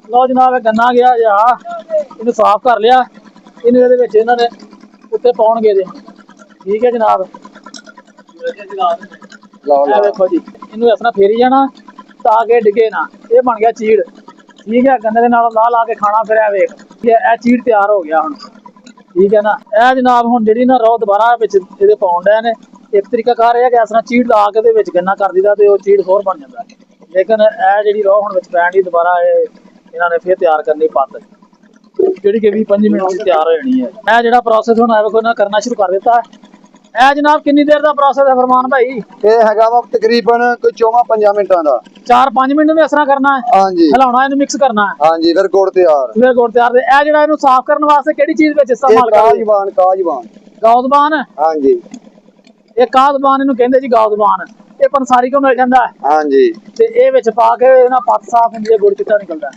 लो जनाब गन्ना गया जा इन्हें साफ कर लिया इन्हें इन्होंने उत्ते पाउणगे ठीक है जनाब। देखो जी इनू इस तरह फेरी जाना ताकि डिगे ना। ये बन गया चीड़ ठीक है गन्ने के नाल ला ला के खाना फिर वेख यह चीड़ तैयार हो गया हुण ठीक है ना। यह जनाब हुण जिहड़ी ना रोह दोबारा इहदे पाउण डए ने। एक तरीका कार यह कि इस तरह चीड़ ला के गन्ना कर दीदा ते चीड़ होर बन जाता है। लेकिन यह जिहड़ी रोह हुण पैण दी दोबारा इन्होंने फिर तैयार करनी पत्त जिहड़ी कि 20-25 मिनट में तैयार हो जानी है। यह जिहड़ा प्रोसैस हुण इन्होंने करना शुरू कर दिता है। यह जनाब कितनी देर का प्रोसैस है फरमान भाई? ये हैगा वा तकरीबन कोई 4-5 मिनटां दा 4-5 मिनट में इस तरह करना है। हां जी हिलाउणा इहनूं मिक्स करना है। हां जी फिर गुड़ तैयार फिर गुड़ तैयार। यह जिहड़ा इहनूं साफ करने वास्ते किहड़ी चीज विच इस्तेमाल करदे? काजबान गौदबान। हां जी ये काजबान इहनूं कहंदे जी गौदबान। ये पंसारी को मिल जाता है। हां जी ते इह विच पा के ना पत्त साफ हुंदी है गुड़ चिट्टा निकलदा है।